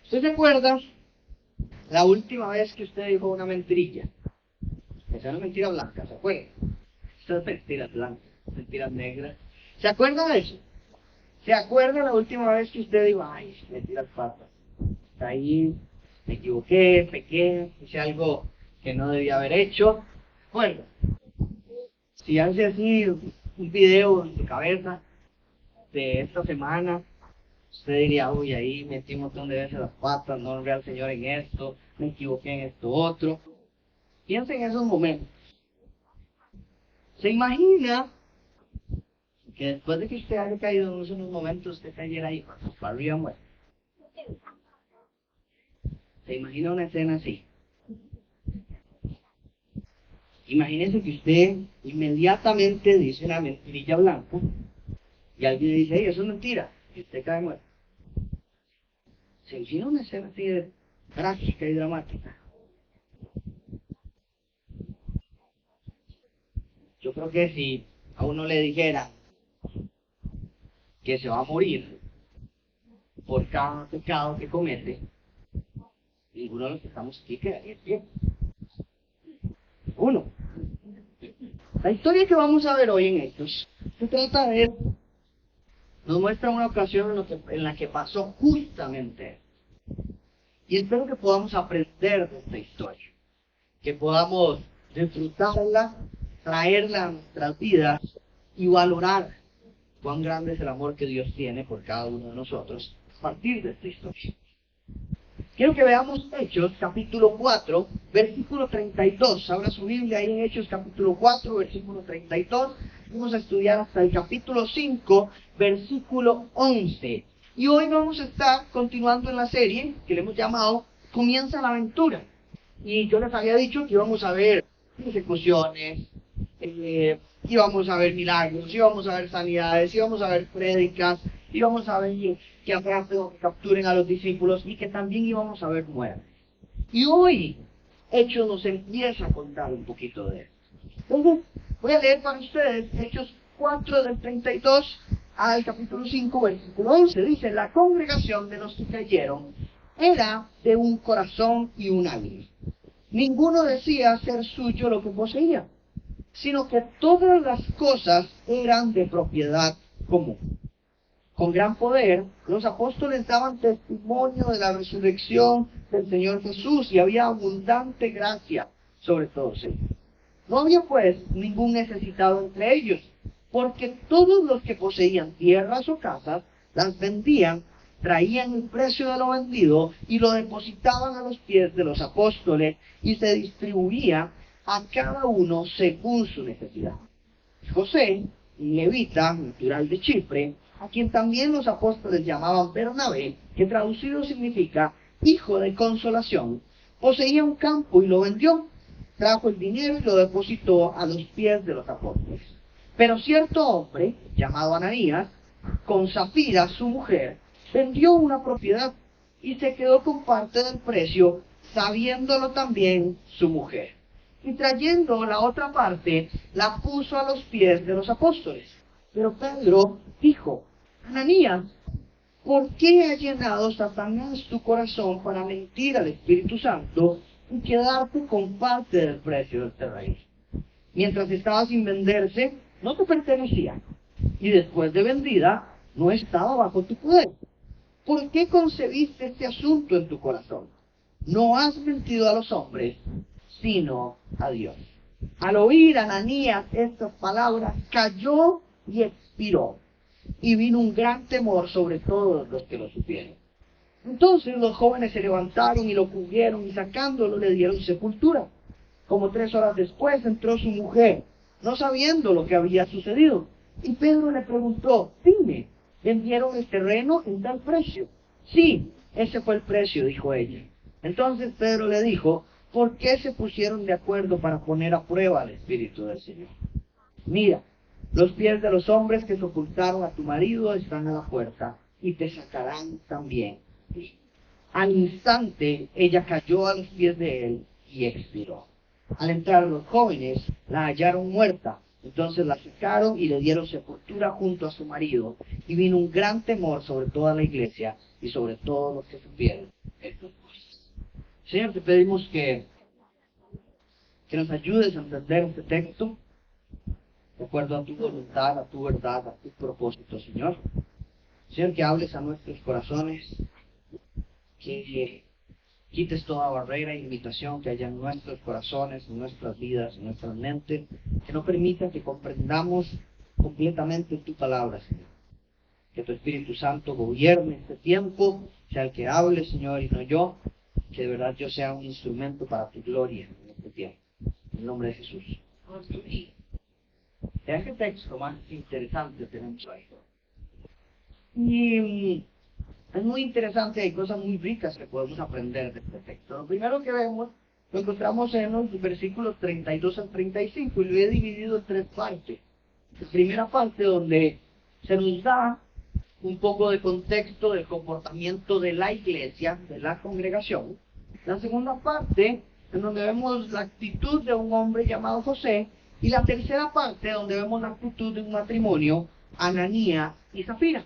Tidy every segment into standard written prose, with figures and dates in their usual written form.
¿Usted se acuerda la última vez que usted dijo una mentirilla? Que sea una mentira blanca, ¿se acuerda? Estas mentiras blancas, mentiras negras. ¿Se acuerda de eso? ¿Se acuerda la última vez que usted dijo, ay, mentiras patas? Está ahí, me equivoqué, pequé, hice algo que no debía haber hecho. Bueno, si hace así un video en su cabeza de esta semana, usted diría, uy, ahí metí un montón de veces las patas, no honré al Señor en esto, me equivoqué en esto otro. Piensa en esos momentos. ¿Se imagina que después de que usted haya caído en unos momentos, usted cayera ahí, para arriba muerto? ¿Se imagina una escena así? Imagínese que usted inmediatamente dice una mentirilla blanca y alguien le dice, hey, eso es mentira, y usted cae muerto. ¿Se imagina una escena así de trágica y dramática? Yo creo que si a uno le dijera que se va a morir por cada pecado que comete, ninguno de los que estamos aquí quedaría en pie. Uno. La historia que vamos a ver hoy en Hechos se trata de, nos muestra una ocasión en la que pasó justamente. Y espero que podamos aprender de esta historia, que podamos disfrutarla, traerla a nuestras vidas y valorar cuán grande es el amor que Dios tiene por cada uno de nosotros a partir de esta historia. Quiero que veamos Hechos capítulo 4, versículo 32. Abra su Biblia ahí en Hechos capítulo 4, versículo 32. Vamos a estudiar hasta el capítulo 5, versículo 11. Y hoy vamos a estar continuando en la serie que le hemos llamado Comienza la Aventura. Y yo les había dicho que íbamos a ver persecuciones, íbamos a ver milagros, íbamos a ver sanidades, íbamos a ver prédicas, íbamos a ver que habrá que capturen a los discípulos y que también íbamos a ver muertes. Y hoy Hechos nos empieza a contar un poquito de esto. Entonces, voy a leer para ustedes Hechos 4 del 32 al capítulo 5, versículo 11. Dice, la congregación de los que cayeron era de un corazón y un alma. Ninguno decía ser suyo lo que poseía, sino que todas las cosas eran de propiedad común. Con gran poder, los apóstoles daban testimonio de la resurrección del Señor Jesús y había abundante gracia sobre todos ellos. No había pues ningún necesitado entre ellos, porque todos los que poseían tierras o casas las vendían, traían el precio de lo vendido y lo depositaban a los pies de los apóstoles y se distribuía a cada uno según su necesidad. José, levita, natural de Chipre, a quien también los apóstoles llamaban Bernabé, que traducido significa hijo de consolación, poseía un campo y lo vendió, trajo el dinero y lo depositó a los pies de los apóstoles. Pero cierto hombre, llamado Ananías, con Zafira, su mujer, vendió una propiedad y se quedó con parte del precio, sabiéndolo también su mujer. Y trayendo la otra parte, la puso a los pies de los apóstoles. Pero Pedro dijo, Ananías, ¿por qué ha llenado Satanás tu corazón para mentir al Espíritu Santo y quedarte con parte del precio del terreno? Mientras estaba sin venderse, no te pertenecía, y después de vendida, no estaba bajo tu poder. ¿Por qué concebiste este asunto en tu corazón? No has mentido a los hombres, sino a Dios. Al oír Ananías estas palabras, cayó y expiró, y vino un gran temor sobre todos los que lo supieron. Entonces los jóvenes se levantaron y lo cubrieron, y sacándolo le dieron sepultura. Como 3 horas después entró su mujer, no sabiendo lo que había sucedido. Y Pedro le preguntó, dime, ¿vendieron el terreno en tal precio? Sí, ese fue el precio, dijo ella. Entonces Pedro le dijo, ¿por qué se pusieron de acuerdo para poner a prueba al Espíritu del Señor? Mira, los pies de los hombres que sepultaron a tu marido están a la puerta, y te sacarán también. Al instante ella cayó a los pies de él y expiró. Al entrar los jóvenes, la hallaron muerta. Entonces la sacaron y le dieron sepultura junto a su marido. Y vino un gran temor sobre toda la iglesia y sobre todos los que supieron estas cosas. Señor, te pedimos que nos ayudes a entender este texto de acuerdo a tu voluntad, a tu verdad, a tu propósito, Señor. Señor, que hables a nuestros corazones, que quites toda barrera y limitación que haya en nuestros corazones, en nuestras vidas, en nuestra mente, que no permita que comprendamos completamente tu palabra, Señor. Que tu Espíritu Santo gobierne este tiempo, sea el que hable, Señor, y no yo, que de verdad yo sea un instrumento para tu gloria en este tiempo. En el nombre de Jesús. Vean qué texto más interesante tenemos ahí. Y es muy interesante, hay cosas muy ricas que podemos aprender de este texto. Lo primero que vemos, lo encontramos en los versículos 32 al 35, y lo he dividido en tres partes. La primera parte donde se nos da un poco de contexto del comportamiento de la iglesia, de la congregación. La segunda parte, en donde vemos la actitud de un hombre llamado José. Y la tercera parte, donde vemos la actitud de un matrimonio, Ananías y Zafira.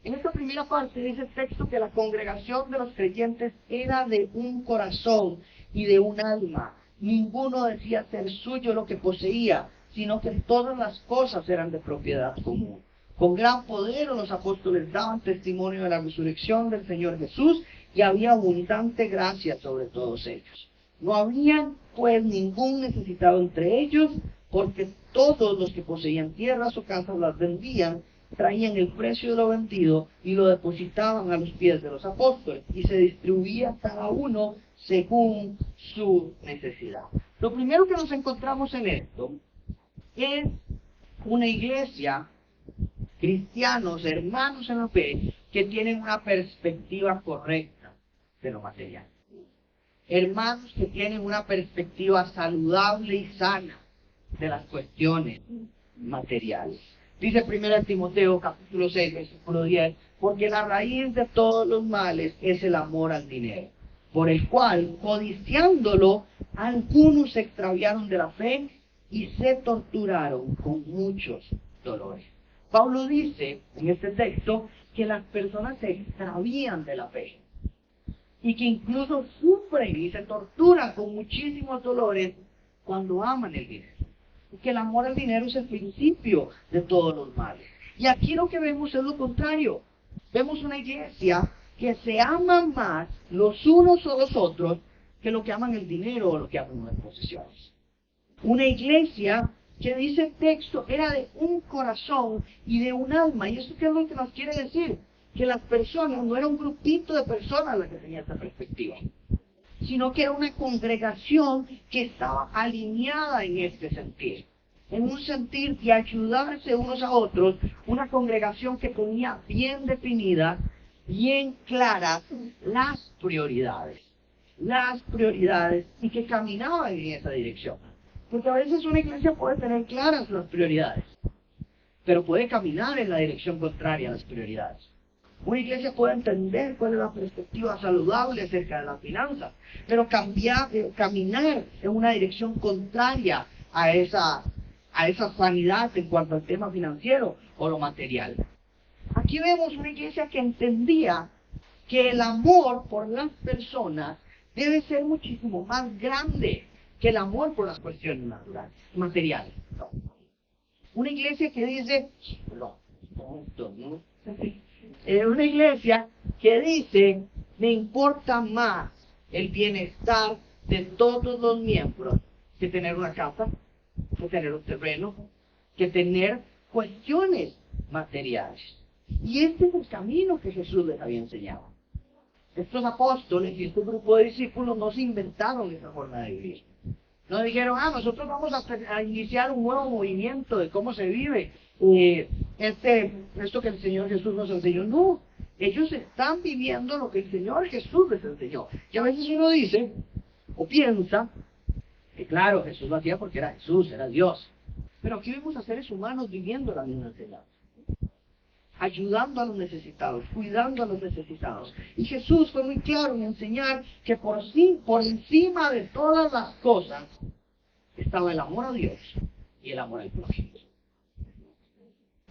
En esta primera parte dice el texto que la congregación de los creyentes era de un corazón y de un alma. Ninguno decía ser suyo lo que poseía, sino que todas las cosas eran de propiedad común. Con gran poder los apóstoles daban testimonio de la resurrección del Señor Jesús, y había abundante gracia sobre todos ellos. No había pues ningún necesitado entre ellos, porque todos los que poseían tierras o casas las vendían, traían el precio de lo vendido y lo depositaban a los pies de los apóstoles, y se distribuía cada uno según su necesidad. Lo primero que nos encontramos en esto es una iglesia, cristianos, hermanos en la fe, que tienen una perspectiva correcta de lo material. Hermanos que tienen una perspectiva saludable y sana de las cuestiones materiales. Dice 1 Timoteo capítulo 6, versículo 10, porque la raíz de todos los males es el amor al dinero, por el cual, codiciándolo, algunos se extraviaron de la fe y se torturaron con muchos dolores. Pablo dice en este texto que las personas se extravían de la fe y que incluso sufren y se torturan con muchísimos dolores cuando aman el dinero. Que el amor al dinero es el principio de todos los males. Y aquí lo que vemos es lo contrario. Vemos una iglesia que se aman más los unos a los otros que lo que aman el dinero o lo que aman las posesiones. Una iglesia que dice el texto era de un corazón y de un alma. ¿Y esto qué es lo que nos quiere decir? Que las personas, no era un grupito de personas las que tenía esta perspectiva, sino que era una congregación que estaba alineada en este sentir, en un sentir de ayudarse unos a otros, una congregación que tenía bien definidas, bien claras las prioridades, y que caminaba en esa dirección. Porque a veces una iglesia puede tener claras las prioridades, pero puede caminar en la dirección contraria a las prioridades. Una iglesia puede entender cuál es la perspectiva saludable acerca de las finanzas, pero caminar en una dirección contraria a esa sanidad en cuanto al tema financiero o lo material. Aquí vemos una iglesia que entendía que el amor por las personas debe ser muchísimo más grande que el amor por las cuestiones materiales. No. Una iglesia que dice, una iglesia que dice, me importa más el bienestar de todos los miembros que tener una casa, que tener un terreno, que tener cuestiones materiales. Y este es el camino que Jesús les había enseñado. Estos apóstoles y este grupo de discípulos no se inventaron esa forma de vivir. No dijeron, nosotros vamos a iniciar un nuevo movimiento de cómo se vive esto que el Señor Jesús nos enseñó. No, ellos están viviendo lo que el Señor Jesús les enseñó. Y a veces uno dice, o piensa, que claro, Jesús lo hacía porque era Jesús, era Dios. Pero aquí vemos a seres humanos viviendo la misma enseñanza, ayudando a los necesitados, cuidando a los necesitados. Y Jesús fue muy claro en enseñar que por encima de todas las cosas estaba el amor a Dios y el amor al prójimo.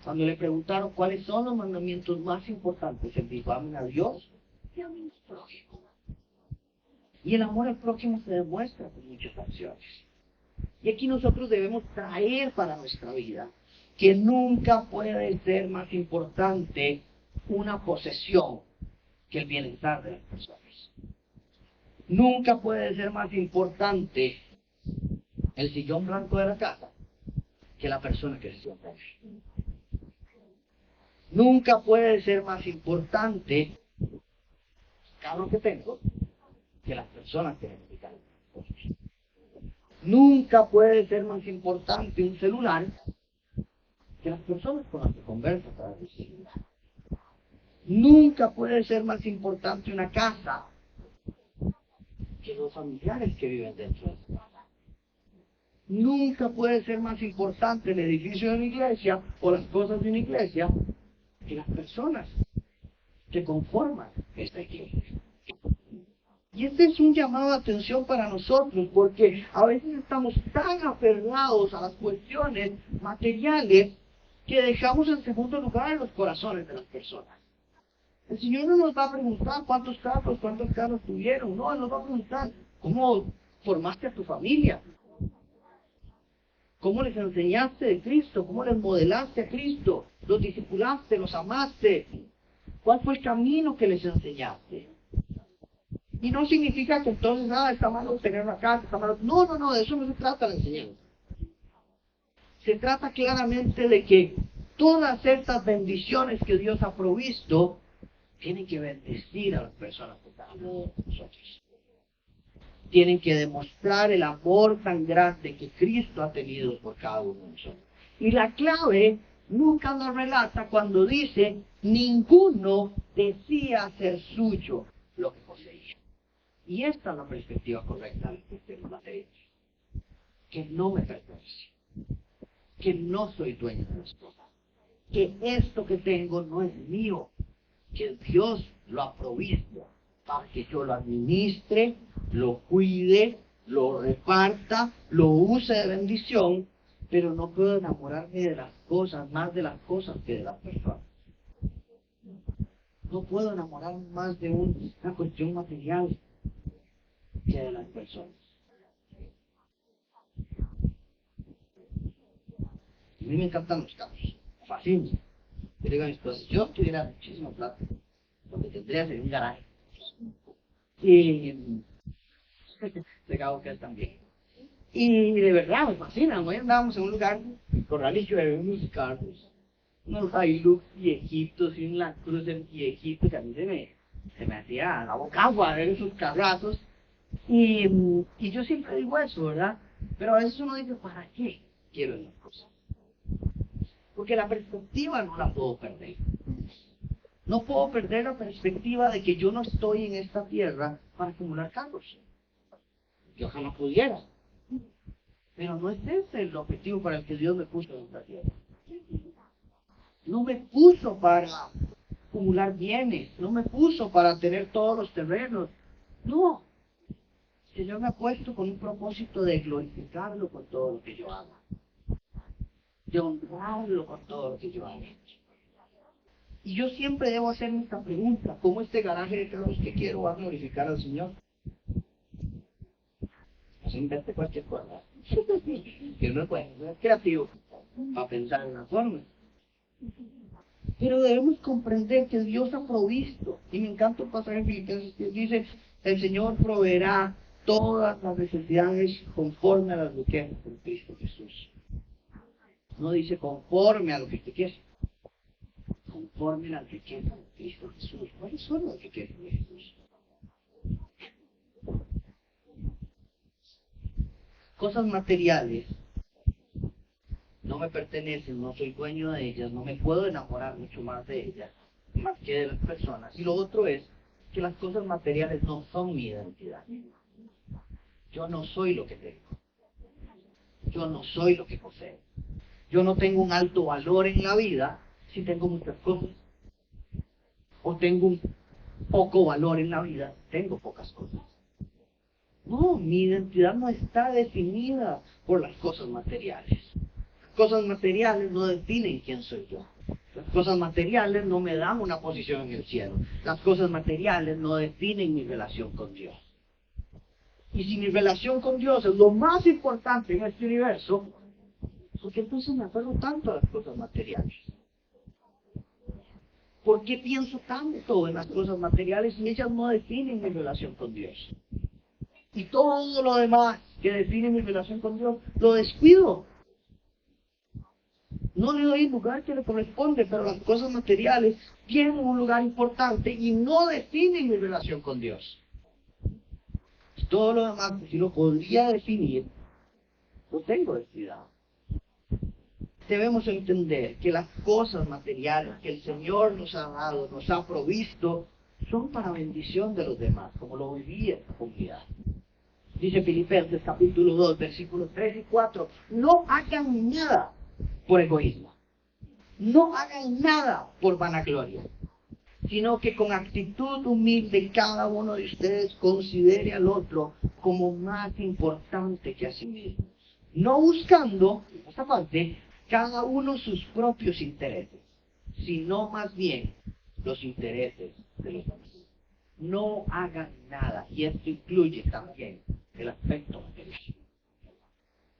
Cuando le preguntaron cuáles son los mandamientos más importantes, él dijo, amen a Dios y amen al prójimo. Y el amor al prójimo se demuestra con muchas acciones. Y aquí nosotros debemos traer para nuestra vida que nunca puede ser más importante una posesión que el bienestar de las personas. Nunca puede ser más importante el sillón blanco de la casa que la persona que se sienta ahí. Nunca puede ser más importante el carro que tengo que las personas que me carro. Nunca puede ser más importante un celular que las personas con las que converso a través del celular. Nunca puede ser más importante una casa que los familiares que viven dentro de esa casa. Nunca puede ser más importante el edificio de una iglesia o las cosas de una iglesia que las personas que conforman esta iglesia. Y este es un llamado de atención para nosotros, porque a veces estamos tan aferrados a las cuestiones materiales que dejamos en segundo lugar los corazones de las personas. El Señor no nos va a preguntar cuántos carros tuvieron, no, Él nos va a preguntar cómo formaste a tu familia, cómo les enseñaste de Cristo, cómo les modelaste a Cristo, los discipulaste, los amaste, cuál fue el camino que les enseñaste. Y no significa que entonces, está malo tener una casa, está malo. No, de eso no se trata la enseñanza. Se trata claramente de que todas estas bendiciones que Dios ha provisto tienen que bendecir a las personas que están alrededor de nosotros. Tienen que demostrar el amor tan grande que Cristo ha tenido por cada uno de nosotros. Y la clave, Lucas nos relata cuando dice, ninguno decía ser suyo lo que poseía. Y esta es la perspectiva correcta del cristiano material. Que no me pertenece. Que no soy dueño de las cosas. Que esto que tengo no es mío. Que Dios lo ha provisto para que yo lo administre, lo cuide, lo reparta, lo use de bendición, pero no puedo enamorarme de las cosas, más de las cosas que de las personas. No puedo enamorarme más de una cuestión material que de las personas. A mí me encantan los carros, fascina. Yo digo a mi esposa, si yo tuviera muchísimo plata, lo que tendría sería un garaje. Y se acabó que él también. Y de verdad me fascina. Hoy andábamos en un lugar, Corral y yo de unos carros, unos Hilux viejitos y un Land Cruiser viejito que a mí se me hacía la boca agua ver esos carrazos. Y yo siempre digo eso, ¿verdad? Pero a veces uno dice, ¿para qué quiero esas cosas? Porque la perspectiva no la puedo perder. No puedo perder la perspectiva de que yo no estoy en esta tierra para acumular carros. Yo jamás pudiera. Pero no es ese el objetivo para el que Dios me puso en esta tierra. No me puso para acumular bienes. No me puso para tener todos los terrenos. No. El Señor me ha puesto con un propósito de glorificarlo con todo lo que yo haga. De honrarlo con todo lo que yo haga. Y yo siempre debo hacerme esta pregunta: ¿cómo este garaje de carros que quiero va a glorificar al Señor? No se invente cualquier cosa. Que uno puede ser creativo para pensar en una forma. Pero debemos comprender que Dios ha provisto. Y me encanta el pasaje en Filipenses que dice: el Señor proveerá todas las necesidades conforme a las riquezas en Cristo Jesús. No dice conforme a lo que usted quiere. Conforme a las riquezas de Cristo Jesús. ¿Cuáles son las riquezas de Jesús? Cosas materiales no me pertenecen, no soy dueño de ellas, no me puedo enamorar mucho más de ellas, más que de las personas. Y lo otro es que las cosas materiales no son mi identidad. Yo no soy lo que tengo. Yo no soy lo que poseo. Yo no tengo un alto valor en la vida si tengo muchas cosas. O tengo un poco valor en la vida si tengo pocas cosas. No, mi identidad no está definida por las cosas materiales. Las cosas materiales no definen quién soy yo. Las cosas materiales no me dan una posición en el cielo. Las cosas materiales no definen mi relación con Dios. Y si mi relación con Dios es lo más importante en este universo, ¿por qué entonces me aferro tanto a las cosas materiales? ¿Por qué pienso tanto en las cosas materiales y ellas no definen mi relación con Dios? Y todo lo demás que define mi relación con Dios, lo descuido. No le doy el lugar que le corresponde, pero las cosas materiales tienen un lugar importante y no definen mi relación con Dios. Y todo lo demás, si lo podría definir, lo tengo descuidado. Debemos entender que las cosas materiales que el Señor nos ha dado, nos ha provisto, son para bendición de los demás, como lo vivía esta comunidad. Dice Filipenses capítulo 2, versículos 3 y 4, no hagan nada por egoísmo, no hagan nada por vanagloria, sino que con actitud humilde cada uno de ustedes considere al otro como más importante que a sí mismo, no buscando, en esta parte, cada uno sus propios intereses, sino más bien los intereses de los demás. No hagan nada, y esto incluye también el aspecto material.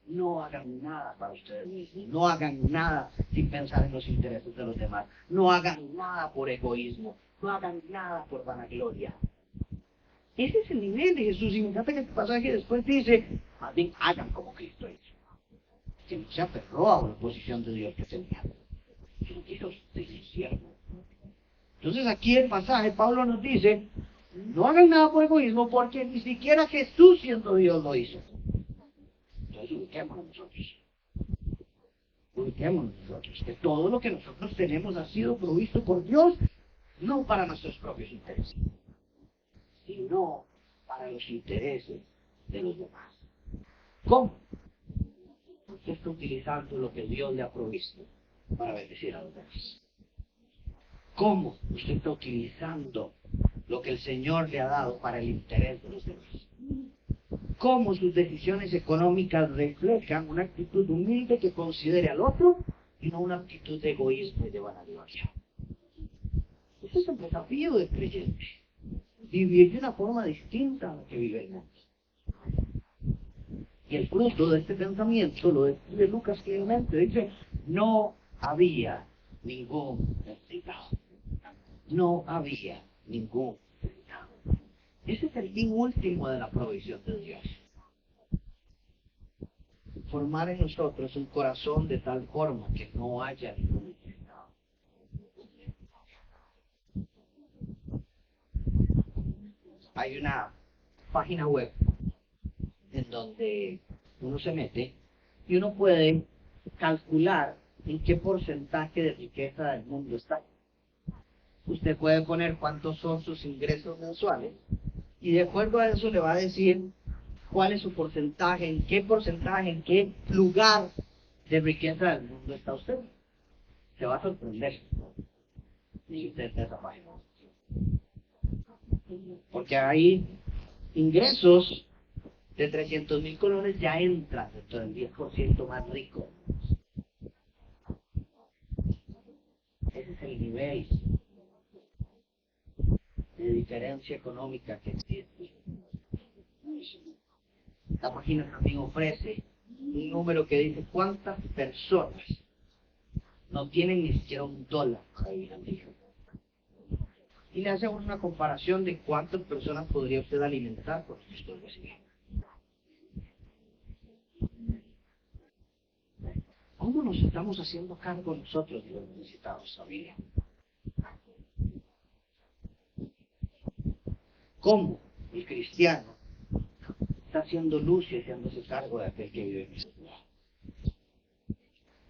No hagan nada para ustedes mismos, no hagan nada sin pensar en los intereses de los demás, no hagan nada por egoísmo, no hagan nada por vanagloria. Ese es el nivel de Jesús, y me encanta que este pasaje después dice, más bien hagan como Cristo hizo. Que no se aferró a una posición de Dios que tenía, sino que hizo de siervo. Entonces aquí el pasaje, Pablo nos dice, no hagan nada por egoísmo, porque ni siquiera Jesús siendo Dios lo hizo. Entonces ubiquémonos nosotros. Ubiquémonos nosotros, que todo lo que nosotros tenemos ha sido provisto por Dios, no para nuestros propios intereses, sino para los intereses de los demás. ¿Cómo? Usted está utilizando lo que Dios le ha provisto para bendecir a los demás. ¿Cómo usted está utilizando lo que el Señor le ha dado para el interés de los demás? ¿Cómo sus decisiones económicas reflejan una actitud humilde que considere al otro y no una actitud de egoísmo y de vanagloria? Ese es el desafío del creyente. Vivir de una forma distinta a la que vive el mundo. Y el fruto de este pensamiento lo describe Lucas claramente. Dice, no había ningún necesitado. No había ningún necesitado. Ese es el fin último de la provisión de Dios. Formar en nosotros un corazón de tal forma que no haya ningún necesitado. Hay una página web en donde uno se mete y uno puede calcular en qué porcentaje de riqueza del mundo está. Usted puede poner cuántos son sus ingresos mensuales y de acuerdo a eso le va a decir cuál es su porcentaje, en qué lugar de riqueza del mundo está usted. Se va a sorprender si usted está en esa página. Porque hay ingresos de 300,000 colones ya entran dentro del 10% más rico. Ese es el nivel de diferencia económica que existe. La página también ofrece un número que dice cuántas personas no tienen ni siquiera $1 para vivir al día. Y le hace una comparación de cuántas personas podría usted alimentar con lo que usted recibe. ¿Cómo nos estamos haciendo cargo nosotros de los necesitados, familia? ¿Cómo el cristiano está haciendo luz y haciéndose cargo de aquel que vive en necesidad?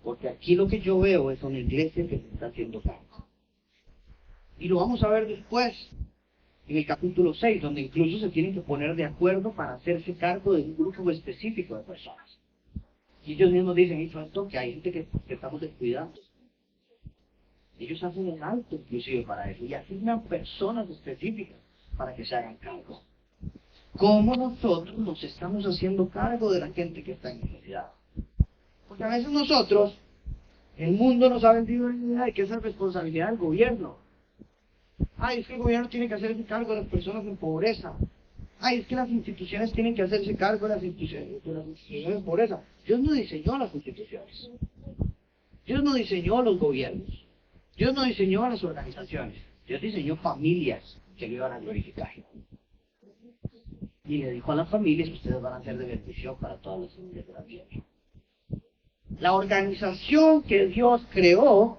Porque aquí lo que yo veo es una iglesia que se está haciendo cargo. Y lo vamos a ver después, en el capítulo 6, donde incluso se tienen que poner de acuerdo para hacerse cargo de un grupo específico de personas. Y ellos mismos dicen, esto que hay gente que estamos descuidando. Ellos hacen un alto inclusive para eso y asignan personas específicas para que se hagan cargo. ¿Cómo nosotros nos estamos haciendo cargo de la gente que está en necesidad? Porque a veces nosotros, el mundo nos ha vendido la idea de que esa es responsabilidad del gobierno. Es que el gobierno tiene que hacerse cargo de las personas en pobreza. Ay, es que las instituciones tienen que hacerse cargo de las instituciones por esa. Dios no diseñó las instituciones. Dios no diseñó los gobiernos. Dios no diseñó las organizaciones. Dios diseñó familias que lo iban a glorificar. Y le dijo a las familias que ustedes van a ser de bendición para todas las familias de la tierra. La organización que Dios creó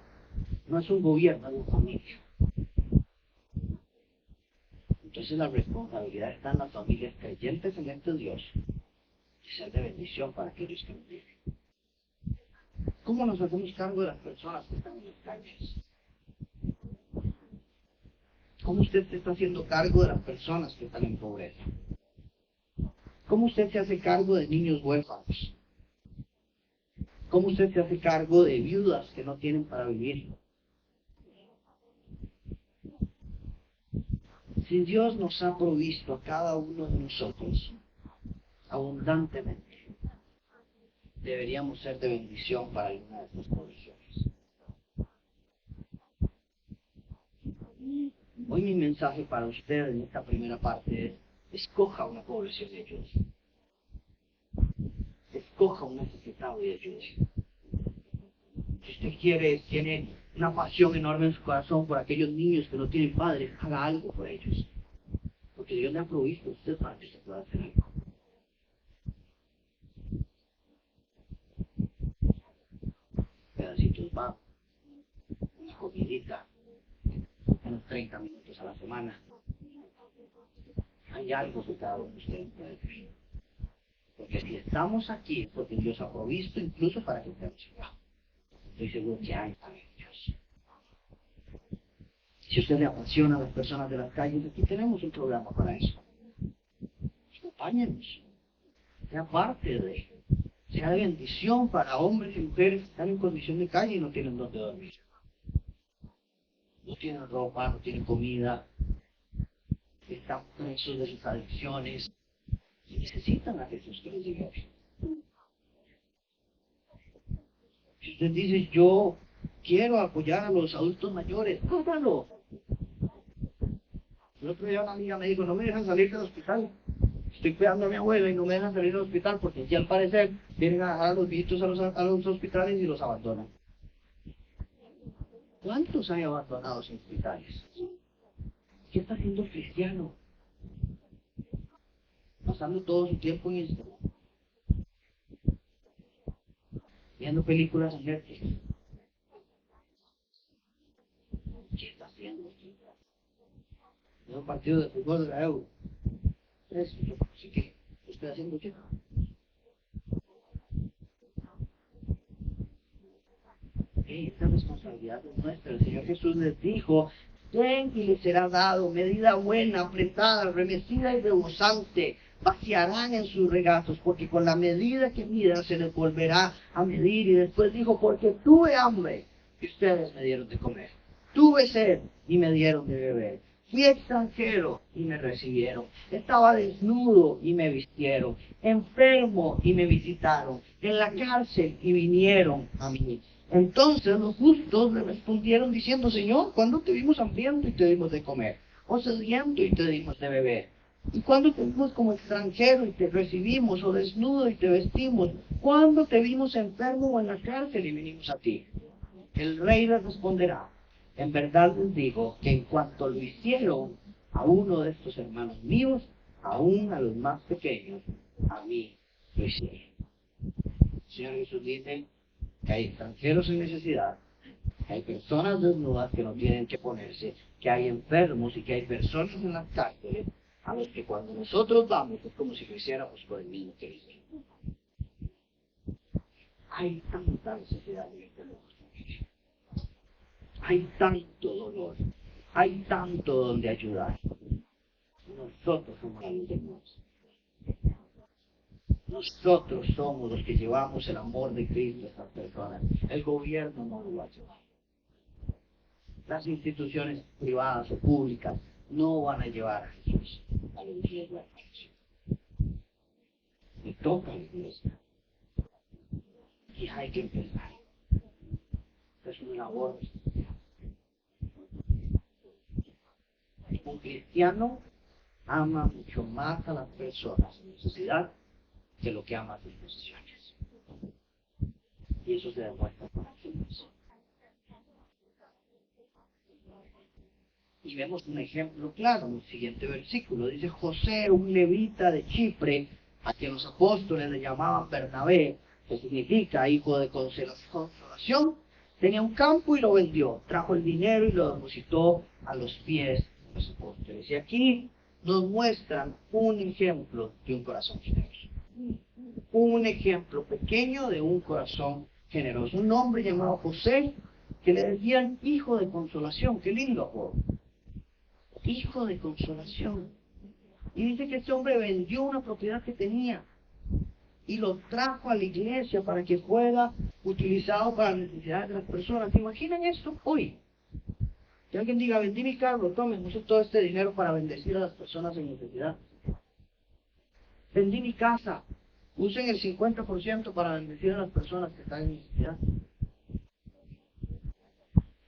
no es un gobierno, es una familia. Entonces la responsabilidad está en las familias creyentes en este Dios y ser de bendición para aquellos que nos viven. ¿Cómo nos hacemos cargo de las personas que están en las calles? ¿Cómo usted se está haciendo cargo de las personas que están en pobreza? ¿Cómo usted se hace cargo de niños huérfanos? ¿Cómo usted se hace cargo de viudas que no tienen para vivir? Si Dios nos ha provisto a cada uno de nosotros abundantemente, deberíamos ser de bendición para alguna de estas poblaciones. Hoy mi mensaje para usted en esta primera parte es: escoja una población de ayuda. Escoja un necesitado de ayuda. Si usted tiene una pasión enorme en su corazón por aquellos niños que no tienen padres, haga algo por ellos. Porque Dios le ha provisto a usted para que se pueda hacer algo. Pedacitos va, una comidita, unos 30 minutos a la semana. Hay algo que cada uno de ustedes puede hacer. Porque si estamos aquí es porque Dios ha provisto incluso para que estemos acá. Estoy seguro que hay para Dios. Si usted le apasiona a las personas de las calles, aquí tenemos un programa para eso. Acompáñenos. Sea parte de él. Sea de bendición para hombres y mujeres que están en condición de calle y no tienen dónde dormir. No tienen ropa, no tienen comida. Están presos de sus adicciones y necesitan a Jesús que les llegue. Si usted dice: yo quiero apoyar a los adultos mayores, hágalo. El otro día una amiga me dijo: no me dejan salir del hospital. Estoy cuidando a mi abuela y no me dejan salir del hospital porque aquí al parecer vienen a dejar a los viejitos a los hospitales y los abandonan. ¿Cuántos hay abandonados en hospitales? ¿Qué está haciendo el cristiano? Pasando todo su tiempo en Instagram, viendo películas en Netflix. ¿Qué está haciendo? Es un partido de fútbol de la Euro. Así que, ¿usted haciendo qué? Esta responsabilidad es nuestra. El Señor Jesús les dijo: den y les será dado, medida buena, apretada, remecida y rebosante. Vaciarán en sus regazos, porque con la medida que midan se les volverá a medir. Y después dijo: porque tuve hambre y ustedes me dieron de comer. Tuve sed y me dieron de beber. Fui extranjero y me recibieron. Estaba desnudo y me vistieron. Enfermo y me visitaron. En la cárcel y vinieron a mí. Entonces los justos le respondieron diciendo: Señor, ¿cuándo te vimos hambriento y te dimos de comer? ¿O sediento y te dimos de beber? ¿Y cuándo te vimos como extranjero y te recibimos? ¿O desnudo y te vestimos? ¿Cuándo te vimos enfermo o en la cárcel y vinimos a ti? El rey les responderá: en verdad les digo que en cuanto lo hicieron a uno de estos hermanos míos, aún a los más pequeños, a mí lo hicieron. El Señor Jesús dice que hay extranjeros en necesidad, que hay personas desnudas que no tienen que ponerse, que hay enfermos y que hay personas en las cárceles a los que cuando nosotros vamos es como si lo hiciéramos por el mismo Cristo. Hay tanta necesidad en este mundo. Hay tanto dolor, hay tanto donde ayudar. Nosotros somos la luz del mundo. Nosotros somos los que llevamos el amor de Cristo a estas personas. El gobierno no lo va a llevar. Las instituciones privadas o públicas no van a llevar a Jesús a los días de la noche. Le toca a la iglesia. Y hay que empezar. Es una labor. Un cristiano ama mucho más a las personas en necesidad que lo que ama a sus posesiones. Y eso se demuestra con acciones. Y vemos un ejemplo claro en el siguiente versículo. Dice: José, un levita de Chipre, a quien los apóstoles le llamaban Bernabé, que significa hijo de consolación, tenía un campo y lo vendió. Trajo el dinero y lo depositó a los pies de los apóstoles. Y aquí nos muestran un ejemplo de un corazón generoso. Un ejemplo pequeño de un corazón generoso. Un hombre llamado José, que le decían hijo de consolación. Qué lindo apodo. Hijo de consolación. Y dice que este hombre vendió una propiedad que tenía y lo trajo a la iglesia para que fuera utilizado para las necesidades de las personas. ¿Se imaginan esto hoy? Que alguien diga: vendí mi carro, tomen, uso todo este dinero para bendecir a las personas en necesidad. Vendí mi casa, usen el 50% para bendecir a las personas que están en necesidad.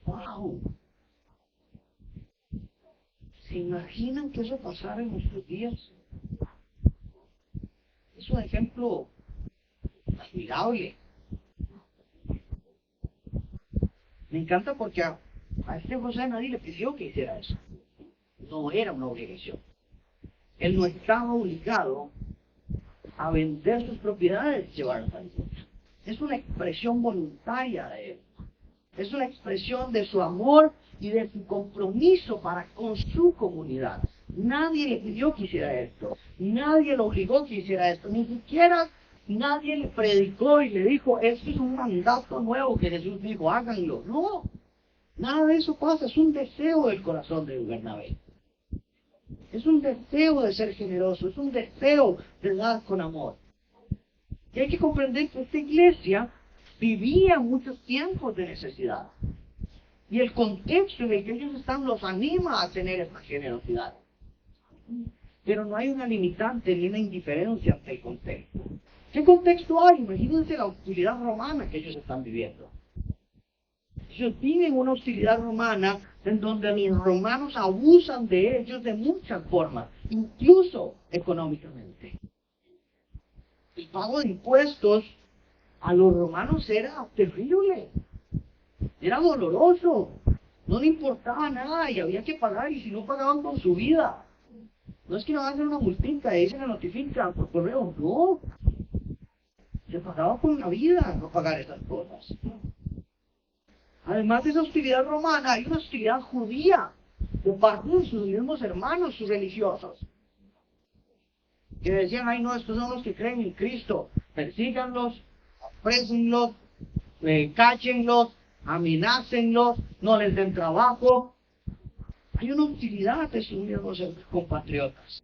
¡Wow! ¿Se imaginan que eso pasara en nuestros días? Es un ejemplo admirable. Me encanta porque a este José nadie le pidió que hiciera eso. No era una obligación. Él no estaba obligado a vender sus propiedades y llevarlas a la iglesia. Es una expresión voluntaria de él. Es una expresión de su amor y de su compromiso para con su comunidad. Nadie le pidió que hiciera esto. Nadie lo obligó que hiciera esto. Ni siquiera nadie le predicó y le dijo: esto es un mandato nuevo que Jesús dijo, háganlo. No, nada de eso pasa. Es un deseo del corazón de Bernabé. Es un deseo de ser generoso. Es un deseo de dar con amor. Y hay que comprender que esta iglesia vivía muchos tiempos de necesidad. Y el contexto en el que ellos están los anima a tener esta generosidad. Pero no hay una limitante ni una indiferencia ante el contexto. ¿Qué contexto hay? Imagínense la hostilidad romana que ellos están viviendo. Ellos viven una hostilidad romana en donde los romanos abusan de ellos de muchas formas, incluso económicamente. El pago de impuestos a los romanos era terrible, era doloroso, no le importaba nada y había que pagar, y si no pagaban con su vida. No es que no van a hacer una multita y se la notifican por correo, no. Se pagaba con la vida no pagar esas cosas. Además de esa hostilidad romana, hay una hostilidad judía de parte de sus mismos hermanos, sus religiosos, que decían: ay no, estos son los que creen en Cristo, persíganlos, aprésenlos, cáchenlos, amenácenlos, no les den trabajo. Hay una hostilidad de sus mismos compatriotas.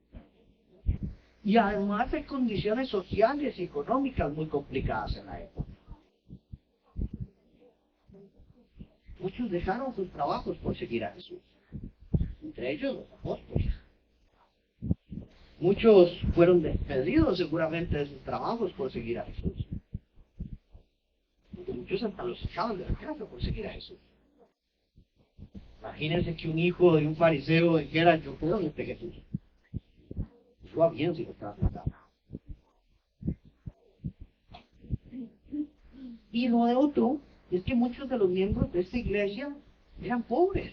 Y además hay condiciones sociales y económicas muy complicadas en la época. Muchos dejaron sus trabajos por seguir a Jesús, entre ellos los apóstoles. Muchos fueron despedidos seguramente de sus trabajos por seguir a Jesús. Muchos hasta los echaban de la casa por seguir a Jesús. Imagínense que un hijo de un fariseo dijera: yo creo en este Jesús. Eso va bien si lo estaba tratando. Y lo de otro es que muchos de los miembros de esta iglesia eran pobres,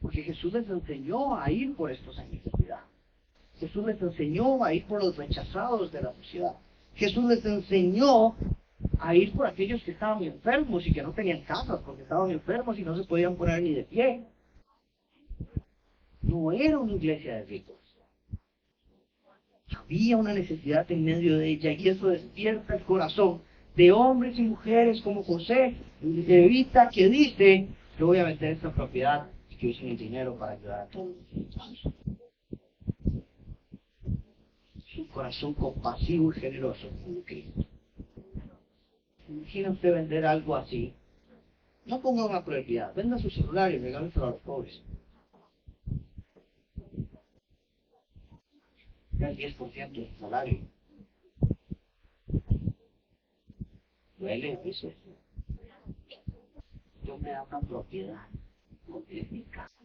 porque Jesús les enseñó a ir por estos en necesidad. Jesús les enseñó a ir por los rechazados de la sociedad. Jesús les enseñó a ir por aquellos que estaban enfermos y que no tenían casas porque estaban enfermos y no se podían poner ni de pie. No era una iglesia de ricos. Había una necesidad en medio de ella, y eso despierta el corazón de hombres y mujeres como José, el levita, que dice: yo voy a vender esta propiedad y que usen el dinero para ayudar a todos. Es un corazón compasivo y generoso como Cristo. Imagina usted vender algo así. No ponga una propiedad, venda su celular y regáleselo a los pobres. El 10% de su salario. Duele eso. Yo me da una propiedad, porque es mi casa.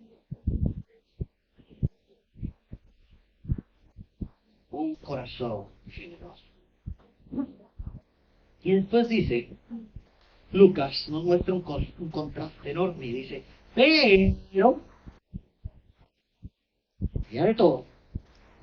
un corazón generoso. Y después dice, Lucas nos muestra un contraste enorme y dice, pero, ya de todo,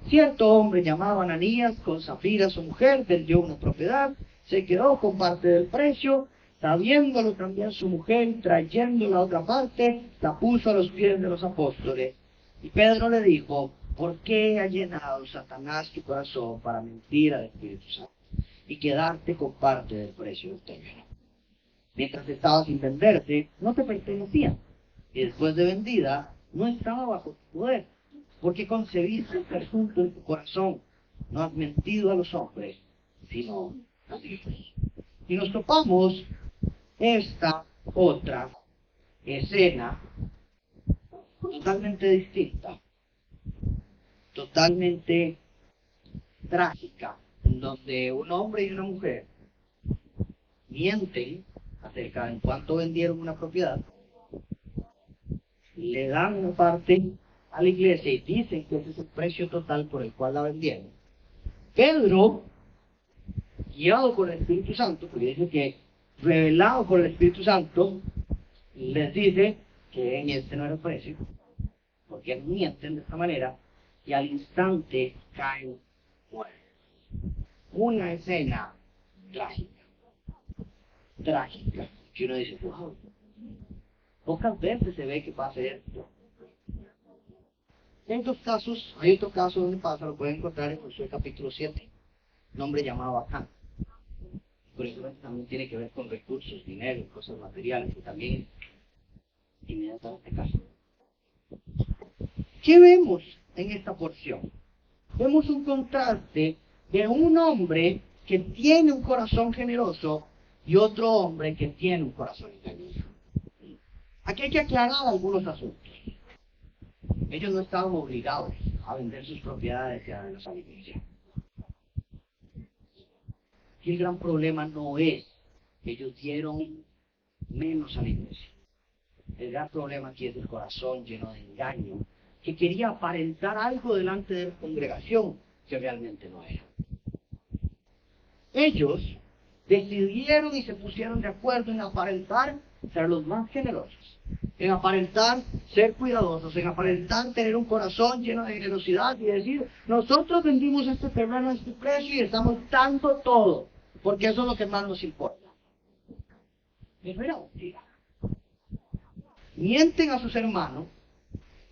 cierto hombre llamado Ananías, con Zafira su mujer, vendió una propiedad, se quedó con parte del precio, sabiéndolo también su mujer, trayendo la otra parte, la puso a los pies de los apóstoles. Y Pedro le dijo, ¿por qué ha llenado Satanás tu corazón para mentir al Espíritu Santo y quedarte con parte del precio del terreno? Mientras estaba sin venderte, no te pertenecía, y después de vendida, no estaba bajo tu poder, porque concebiste este asunto en tu corazón. No has mentido a los hombres, sino a Dios. Y nos topamos esta otra escena totalmente distinta, totalmente trágica, en donde un hombre y una mujer mienten acerca de en cuánto vendieron una propiedad, le dan una parte a la iglesia y dicen que ese es el precio total por el cual la vendieron. Pedro, guiado por el Espíritu Santo, porque dice que revelado por el Espíritu Santo, les dice que en este no era el precio, porque mienten de esta manera, y al instante caen muertos. Una escena trágica, que uno dice, wow, pocas veces se ve que pasa esto. En estos casos, hay otro caso donde pasa, lo pueden encontrar en Josué capítulo 7, un hombre llamado Acán. Por eso también tiene que ver con recursos, dinero, cosas materiales, que también inmediatamente casan. ¿Qué vemos en esta porción? Vemos un contraste de un hombre que tiene un corazón generoso y otro hombre que tiene un corazón engañoso. Aquí hay que aclarar algunos asuntos. Ellos no estaban obligados a vender sus propiedades y a darlas a la iglesia. Y el gran problema no es que ellos dieron menos a la iglesia. El gran problema aquí es el corazón lleno de engaño, que quería aparentar algo delante de la congregación que realmente no era. Ellos decidieron y se pusieron de acuerdo en aparentar ser los más generosos, en aparentar ser cuidadosos, en aparentar tener un corazón lleno de generosidad y decir, nosotros vendimos este terreno a este precio y estamos dando todo, porque eso es lo que más nos importa. Pero era mentira. Mienten a sus hermanos,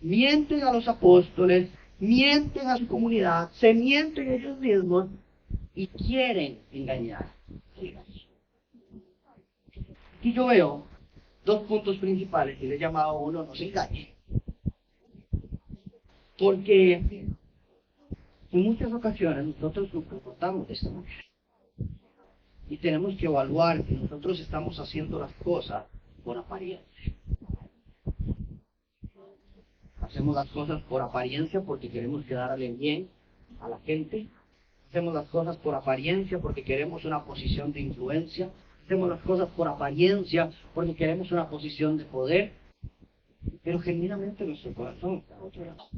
mienten a los apóstoles, mienten a su comunidad, se mienten ellos mismos y quieren engañar. Y yo veo dos puntos principales y le he llamado uno, no se engañe. Porque en muchas ocasiones nosotros nos comportamos de esta manera. Y tenemos que evaluar que nosotros estamos haciendo las cosas por apariencia. Hacemos las cosas por apariencia porque queremos quedarle bien a la gente. Hacemos las cosas por apariencia porque queremos una posición de influencia. Hacemos las cosas por apariencia porque queremos una posición de poder. Pero genuinamente nuestro corazón está a otro lado.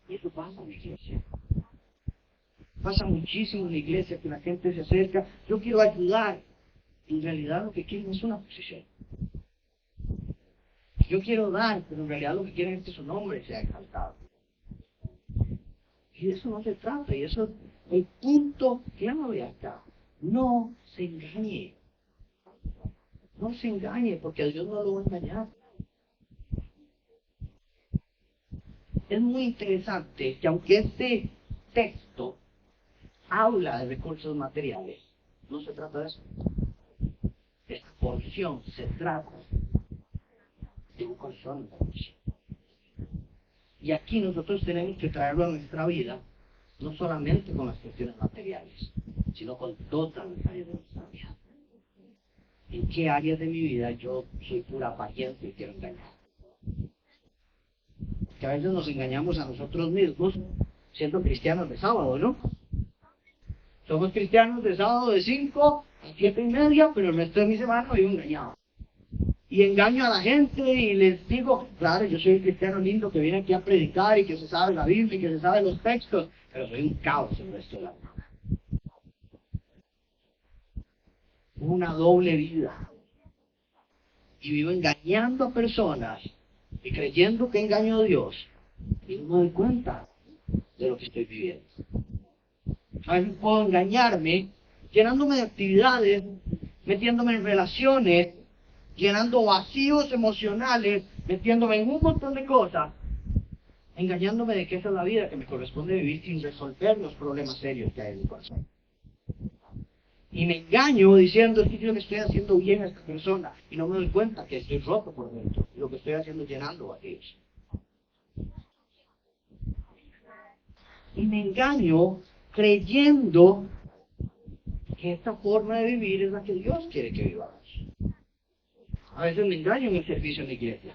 Y eso pasa en la iglesia. Pasa muchísimo en la iglesia que la gente se acerca. Yo quiero ayudar. En realidad lo que quieren es una posición. Yo quiero dar, pero en realidad lo que quieren es que su nombre sea exaltado. Y de eso no se trata, y eso es el punto clave acá. No se engañe. No se engañe, porque a Dios no lo va a engañar. Es muy interesante que aunque este texto habla de recursos materiales, no se trata de eso. Esta porción se trata de un corazón. Y aquí nosotros tenemos que traerlo a nuestra vida, no solamente con las cuestiones materiales, sino con todas las áreas de nuestra vida. ¿En qué áreas de mi vida yo soy pura apariencia y quiero engañar? Que a veces nos engañamos a nosotros mismos siendo cristianos de sábado, ¿no? Somos cristianos de sábado de 5 a 7:30, pero el resto de mi semana vivo engañado. Y engaño a la gente y les digo, claro, yo soy el cristiano lindo que viene aquí a predicar y que se sabe la Biblia y que se sabe los textos, pero soy un caos el resto de la vida. Una doble vida. Y vivo engañando a personas y creyendo que engaño a Dios. Y no me doy cuenta de lo que estoy viviendo. A veces puedo engañarme llenándome de actividades, metiéndome en relaciones, llenando vacíos emocionales, metiéndome en un montón de cosas, engañándome de que esa es la vida que me corresponde vivir sin resolver los problemas serios que hay en mi corazón. Y me engaño diciendo que yo le estoy haciendo bien a esta persona y no me doy cuenta que estoy roto por dentro y lo que estoy haciendo es llenando vacíos. Y me engaño creyendo que esta forma de vivir es la que Dios quiere que vivamos. A veces me engaño en el servicio en la iglesia.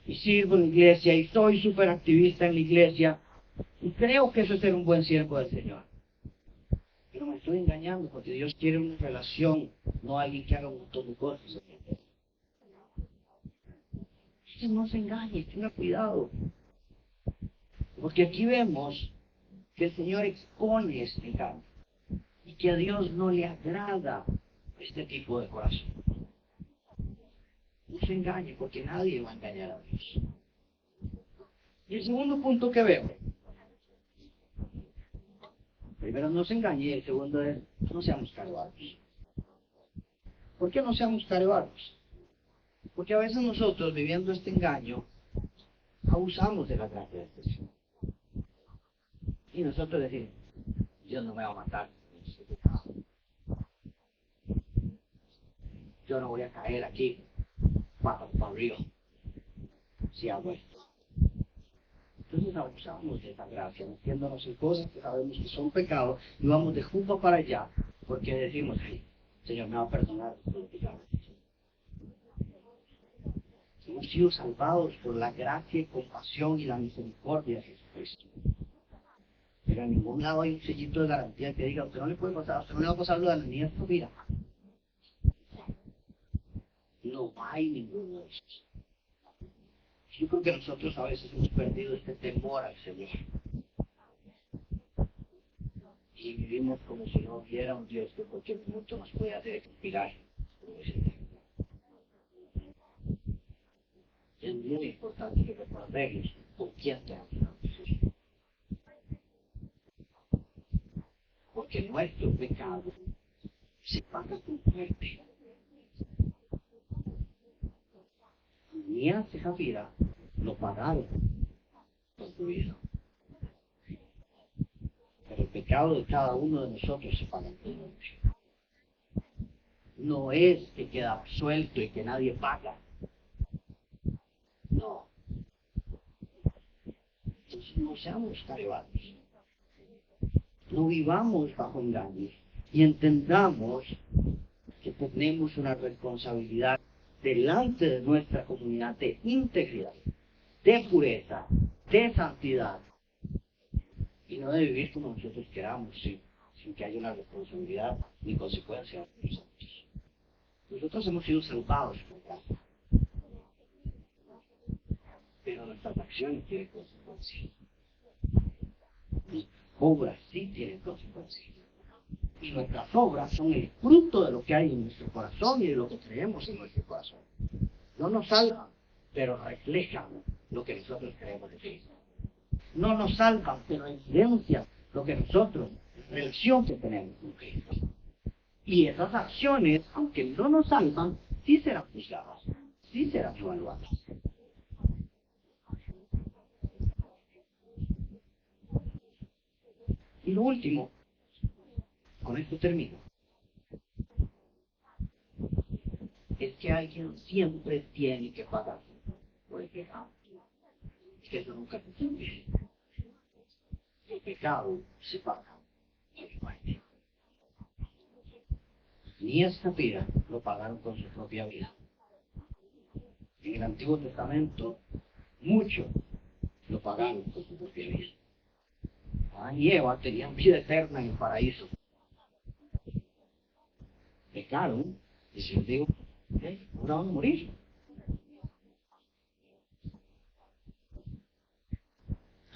Y sirvo en la iglesia y soy súper activista en la iglesia. Y creo que eso es ser un buen siervo del Señor. Pero me estoy engañando porque Dios quiere una relación, no alguien que haga un montón de cosas. Entonces no se engañe, tenga cuidado. Porque aquí vemos que el Señor expone este engaño. Y que a Dios no le agrada este tipo de corazón. No se engañe porque nadie va a engañar a Dios. Y el segundo punto que veo. Primero, no se engañe, y el segundo es, no seamos carevados. ¿Por qué no seamos carevados? Porque a veces nosotros, viviendo este engaño, abusamos de la gracia de Dios. Y nosotros decimos, Dios no me va a matar. Yo no voy a caer aquí, patas para arriba, si hago esto. Entonces abusamos de esa gracia, metiéndonos en cosas que sabemos que son pecados, y vamos de junto para allá, porque decimos, sí, Señor me va a perdonar por lo que yo hago. Hemos sido salvados por la gracia y compasión y la misericordia de Jesucristo. Pero en ningún lado hay un sellito de garantía que diga, usted no le puede pasar, usted no le va a pasar lo de la niña, mira. No hay ninguno de esos. Yo creo que nosotros a veces hemos perdido este temor al Señor. Y vivimos como si no hubiera un Dios que en cualquier momento nos puede hacer expirar. Es muy importante que recordemos con quién tenemos. Porque nuestro pecado se paga con muerte. Anías y Jafira lo pagaron con su vida. Pero el pecado de cada uno de nosotros se paga con muerte. No es que queda absuelto y que nadie paga. No. Entonces no seamos carevados. No vivamos bajo engaños y entendamos que tenemos una responsabilidad delante de nuestra comunidad de integridad, de pureza, de santidad y no de vivir como nosotros queramos, sin que haya una responsabilidad ni consecuencia de nosotros. Nosotros hemos sido salvados por gracia, pero nuestras acciones tienen consecuencias. Nuestras obras sí tienen consecuencias. Y nuestras obras son el fruto de lo que hay en nuestro corazón y de lo que creemos en nuestro corazón. No nos salvan, pero reflejan lo que nosotros creemos de Cristo. No nos salvan, pero evidencian lo que nosotros, la relación que tenemos con Cristo. Y esas acciones, aunque no nos salvan, sí serán juzgadas, sí serán evaluadas. Y lo último, con esto termino, es que alguien siempre tiene que pagar por el pecado. Es que eso nunca se cumple. El pecado se paga en muerte. Ni esta vida lo pagaron con su propia vida. En el Antiguo Testamento, mucho lo pagaron con su propia vida. Adán y Eva tenían vida eterna en el paraíso. Pecaron y se les dijo, ahora van a morir.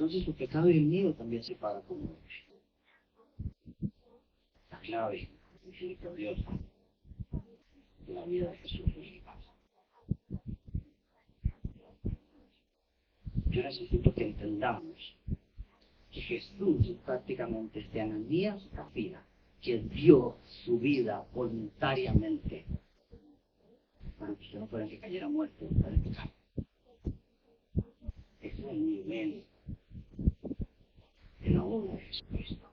entonces tu pecado y el mío también se paga con muerte. La clave misericordiosa de la vida de Jesús es el paz. Yo necesito que entendamos que Jesús es prácticamente este Ananías y Zafira, que dio su vida voluntariamente para que no fuera que cayera muerto para el pecado. Ese es el nivel de la obra de Jesucristo.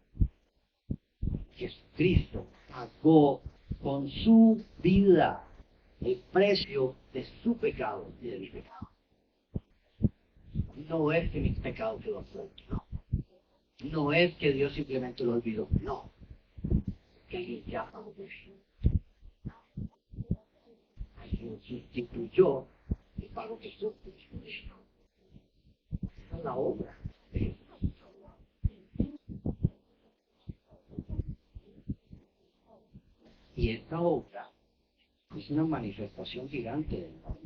Jesucristo pagó con su vida el precio de su pecado y de mi pecado. No es que mis pecados quedó suelto, no. No es que Dios simplemente lo olvidó, no. Que alguien ya pagó por él. Alguien sustituyó el pago que Jesús hizo. Esa es la obra de Jesús. Y esta obra es una manifestación gigante del amor.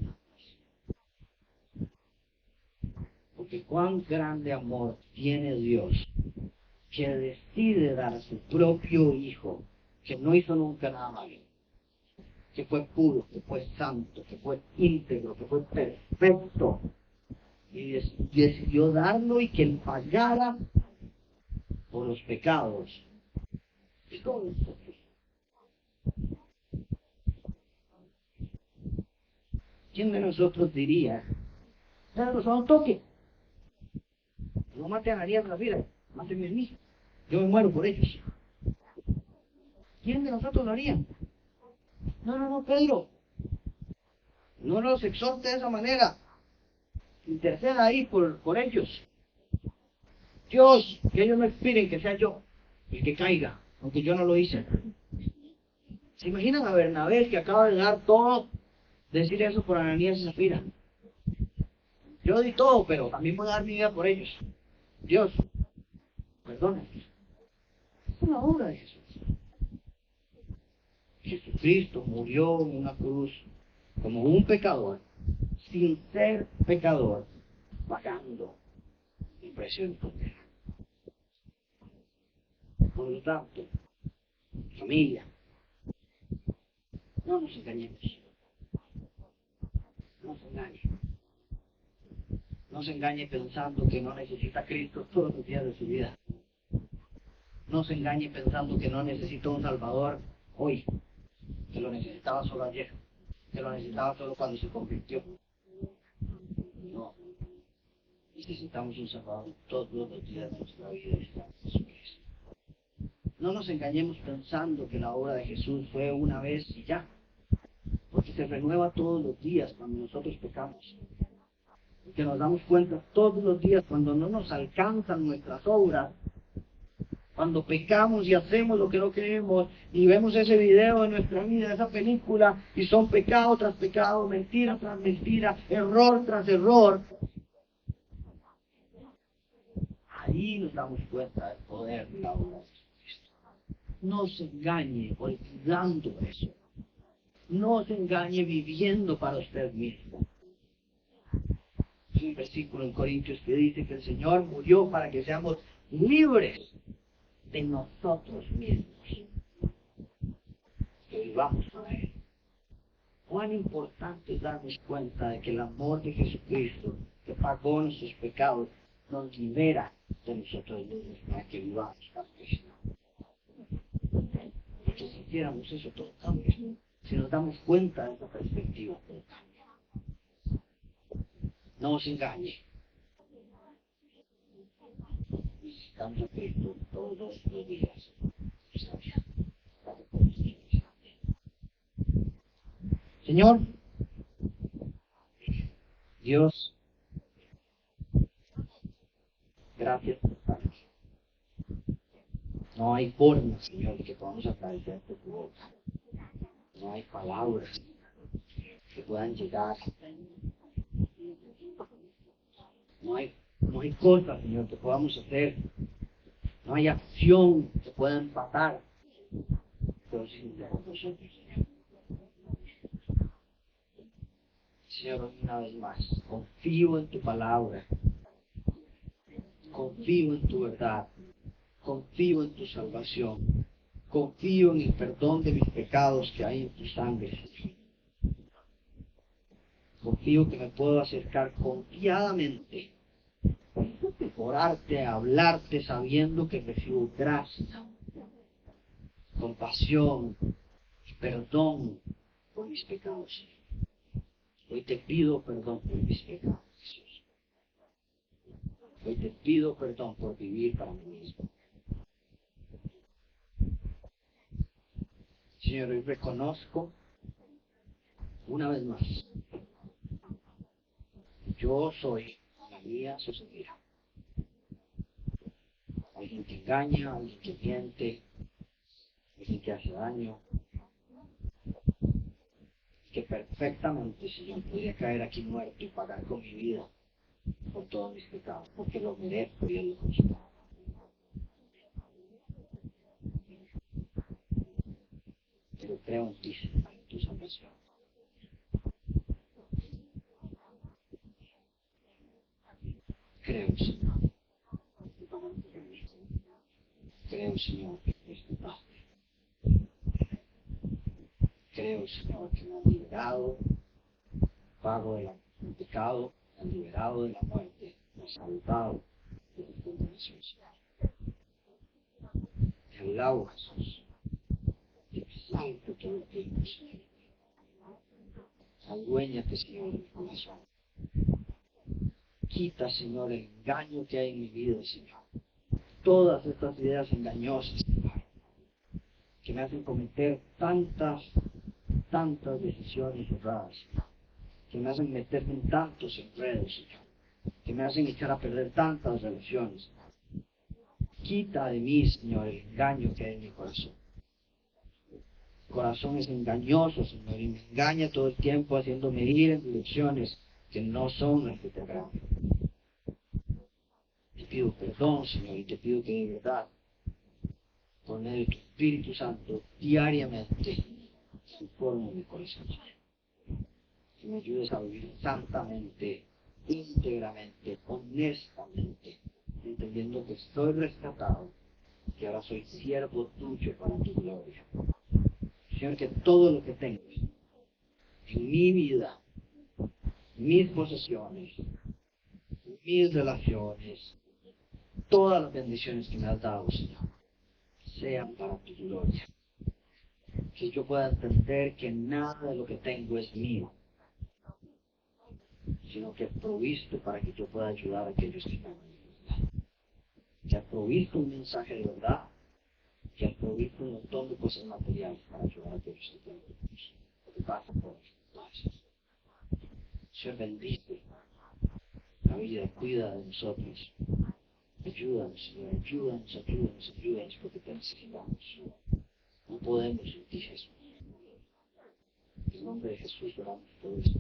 Porque cuán grande amor tiene Dios que decide dar a su propio Hijo, que no hizo nunca nada malo, que fue puro, que fue santo, que fue íntegro, que fue perfecto, y decidió darlo y que él pagara por los pecados de todos nosotros. ¿Quién de nosotros diría, Pedro, solo un toque? No mate a Ananías y Zafira, mátenme a mí. Yo me muero por ellos. ¿Quién de nosotros lo haría? No, Pedro. No los exhorte de esa manera. Interceda ahí por ellos. Dios, que ellos no expiren, que sea yo el que caiga, aunque yo no lo hice. ¿Se imaginan a Bernabé, que acaba de dar todo, decir eso por Ananías y Zafira? Yo di todo, pero también voy a dar mi vida por ellos. Dios, perdónanos. Es una obra de Jesús. Jesucristo murió en una cruz como un pecador, sin ser pecador, pagando el precio del condena. Por lo tanto, familia, no nos engañemos. No se engañe. No se engañe pensando que no necesita a Cristo todos los días de su vida. No se engañe pensando que no necesita un Salvador hoy, que lo necesitaba solo ayer, que lo necesitaba solo cuando se convirtió. No. Necesitamos un Salvador todos los días de nuestra vida, Jesucristo. No nos engañemos pensando que la obra de Jesús fue una vez y ya, porque se renueva todos los días cuando nosotros pecamos. Que nos damos cuenta todos los días cuando no nos alcanzan nuestras obras, cuando pecamos y hacemos lo que no queremos y vemos ese video de nuestra vida, esa película, y son pecado tras pecado, mentira tras mentira, error tras error. Ahí nos damos cuenta del poder de la obra de Jesucristo. No se engañe olvidando eso. No se engañe viviendo para usted mismo. Hay un versículo en Corintios que dice que el Señor murió para que seamos libres de nosotros mismos, que vivamos para Él. Cuán importante es darnos cuenta de que el amor de Jesucristo, que pagó nuestros pecados, nos libera de nosotros mismos para que vivamos para Cristo. Y si sintiéramos eso, todo cambia. Si nos damos cuenta de esa perspectiva, todo cambia. No os engañe. Necesitamos a Cristo todos los días. Señor, Dios, gracias por estarnos. No hay forma, Señor, de que podamos agradecerte tu boca. No hay palabras que puedan llegar. No hay cosas, Señor, que podamos hacer. No hay acción que pueda empatar. Pero sin nosotros, Señor. Señor, una vez más, confío en tu palabra. Confío en tu verdad. Confío en tu salvación. Confío en el perdón de mis pecados que hay en tu sangre, Señor. Confío que me puedo acercar confiadamente, orarte, hablarte, sabiendo que recibo gracia, compasión y perdón por mis pecados. Hoy te pido perdón por mis pecados, Jesús. Hoy te pido perdón por vivir para mí mismo. Señor, hoy reconozco una vez más, yo soy la mía sucedida. Alguien que engaña, alguien que miente, alguien que hace daño, que perfectamente, Señor, podría caer aquí muerto y pagar con mi vida por todos mis pecados, porque lo merezco y lo justo. Pero creo en ti, Señor, en tu salvación. Creo, Señor. Creo, Señor, que eres tu Padre. Creo, Señor, que me has liberado del pago del pecado, me has liberado de la muerte, me has salvado de la condenación, Señor. Te alabo, Jesús. Te exalto todo el tiempo, Señor. Aduéñate, Señor, de mi corazón. Quita, Señor, el engaño que hay en mi vida, Señor. Todas estas ideas engañosas, Señor, que me hacen cometer tantas decisiones erradas, Señor, que me hacen meterme en tantos enredos, Señor, que me hacen echar a perder tantas relaciones. Quita de mí, Señor, el engaño que hay en mi corazón. El corazón es engañoso, Señor, y me engaña todo el tiempo haciéndome ir en direcciones que no son las que te agradan. Te pido perdón, Señor, y te pido que de verdad, por medio de tu Espíritu Santo, diariamente, transforme mi corazón, Señor. Que me ayudes a vivir santamente, íntegramente, honestamente, entendiendo que estoy rescatado, que ahora soy siervo tuyo para tu gloria. Señor, que todo lo que tengo en mi vida, mis posesiones, mis relaciones, todas las bendiciones que me has dado, Señor, sean para tu gloria. Que yo pueda entender que nada de lo que tengo es mío, sino que es provisto para que yo pueda ayudar a aquellos que están en necesidad. Que has provisto un mensaje de verdad, que has provisto un montón de cosas materiales para ayudar a aquellos que están enfermos. Lo que pasa por gracias. Señor, bendice la vida, cuida de nosotros. Ayúdanos, Señor, ayúdanos, porque te necesitamos. No podemos sin ti, Jesús. En el nombre de Jesús oramos todo esto.